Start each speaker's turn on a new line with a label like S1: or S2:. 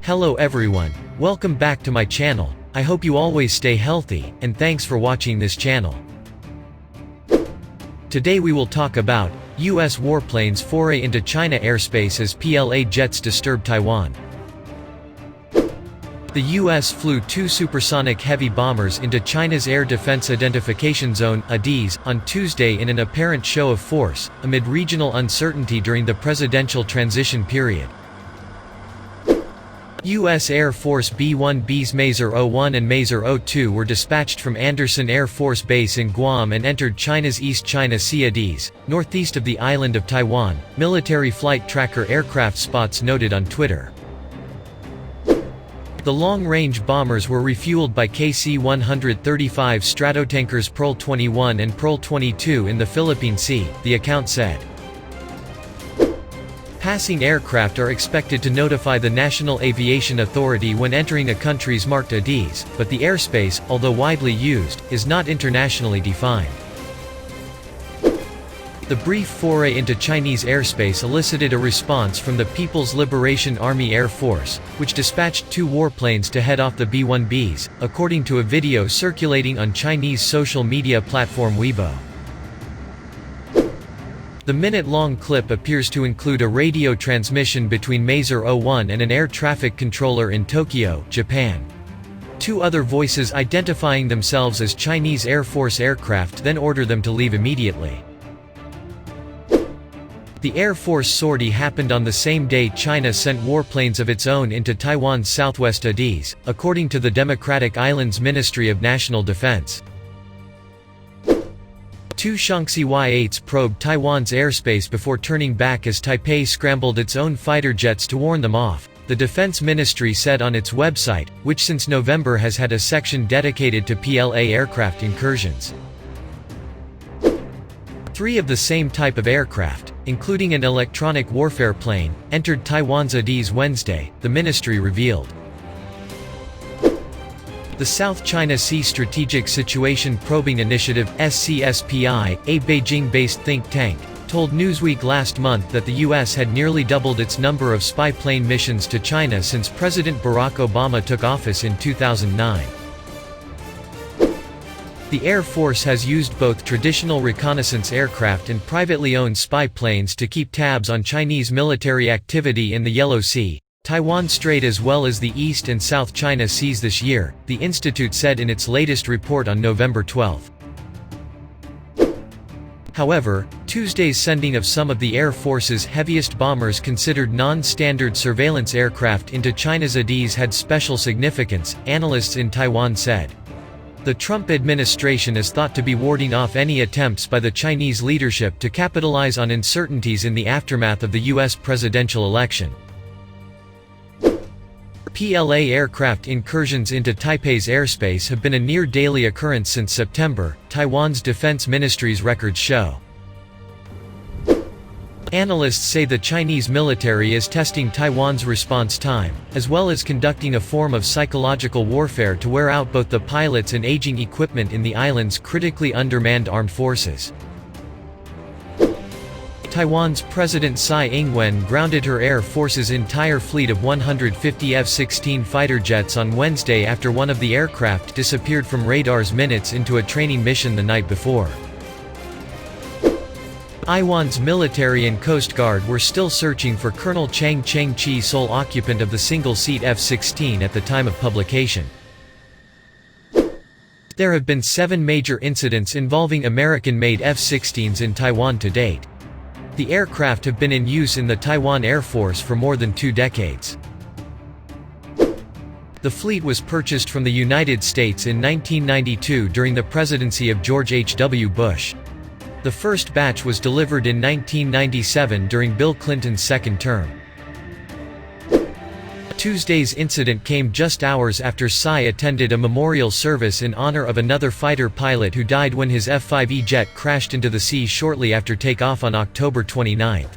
S1: Hello everyone, welcome back to my channel. I hope you always stay healthy, and thanks for watching this channel. Today we will talk about US warplanes foray into China airspace as PLA jets disturb Taiwan. The US flew two supersonic heavy bombers into China's Air Defense Identification Zone (ADIZ) on Tuesday in an apparent show of force, amid regional uncertainty during the presidential transition period. U.S. Air Force B-1Bs Maser-01 and Maser-02 were dispatched from Andersen Air Force Base in Guam and entered China's East China Sea ADIZ, northeast of the island of Taiwan, military flight tracker aircraft spots noted on Twitter. The long-range bombers were refueled by KC-135 Stratotankers Pearl 21 and Pearl 22 in the Philippine Sea, the account said. Passing aircraft are expected to notify the National Aviation Authority when entering a country's marked ADIZ, but the airspace, although widely used, is not internationally defined. The brief foray into Chinese airspace elicited a response from the People's Liberation Army Air Force, which dispatched two warplanes to head off the B-1Bs, according to a video circulating on Chinese social media platform Weibo. The minute-long clip appears to include a radio transmission between Maser-01 and an air traffic controller in Tokyo, Japan. Two other voices identifying themselves as Chinese Air Force aircraft then order them to leave immediately. The Air Force sortie happened on the same day China sent warplanes of its own into Taiwan's southwest ADIZ, according to the Democratic Islands Ministry of National Defense. Two Shaanxi Y-8s probed Taiwan's airspace before turning back as Taipei scrambled its own fighter jets to warn them off, the Defense Ministry said on its website, which since November has had a section dedicated to PLA aircraft incursions. Three of the same type of aircraft, including an electronic warfare plane, entered Taiwan's ADIZ Wednesday, the ministry revealed. The South China Sea Strategic Situation Probing Initiative (SCSPI), a Beijing-based think tank, told Newsweek last month that the U.S. had nearly doubled its number of spy plane missions to China since President Barack Obama took office in 2009. The Air Force has used both traditional reconnaissance aircraft and privately owned spy planes to keep tabs on Chinese military activity in the Yellow Sea, Taiwan Strait as well as the East and South China Seas this year, the institute said in its latest report on November 12. However, Tuesday's sending of some of the Air Force's heaviest bombers considered non-standard surveillance aircraft into China's ADIZ had special significance, analysts in Taiwan said. The Trump administration is thought to be warding off any attempts by the Chinese leadership to capitalize on uncertainties in the aftermath of the U.S. presidential election. PLA aircraft incursions into Taipei's airspace have been a near-daily occurrence since September, Taiwan's defense ministry's records show. Analysts say the Chinese military is testing Taiwan's response time, as well as conducting a form of psychological warfare to wear out both the pilots and aging equipment in the island's critically undermanned armed forces. Taiwan's President Tsai Ing-wen grounded her Air Force's entire fleet of 150 F-16 fighter jets on Wednesday after one of the aircraft disappeared from radars minutes into a training mission the night before. Taiwan's military and Coast Guard were still searching for Colonel Chang Cheng-chi, sole occupant of the single-seat F-16 at the time of publication. There have been 7 major incidents involving American-made F-16s in Taiwan to date. The aircraft have been in use in the Taiwan Air Force for more than 2 decades. The fleet was purchased from the United States in 1992 during the presidency of George H.W. Bush. The first batch was delivered in 1997 during Bill Clinton's second term. Tuesday's incident came just hours after Tsai attended a memorial service in honor of another fighter pilot who died when his F-5E jet crashed into the sea shortly after takeoff on October 29.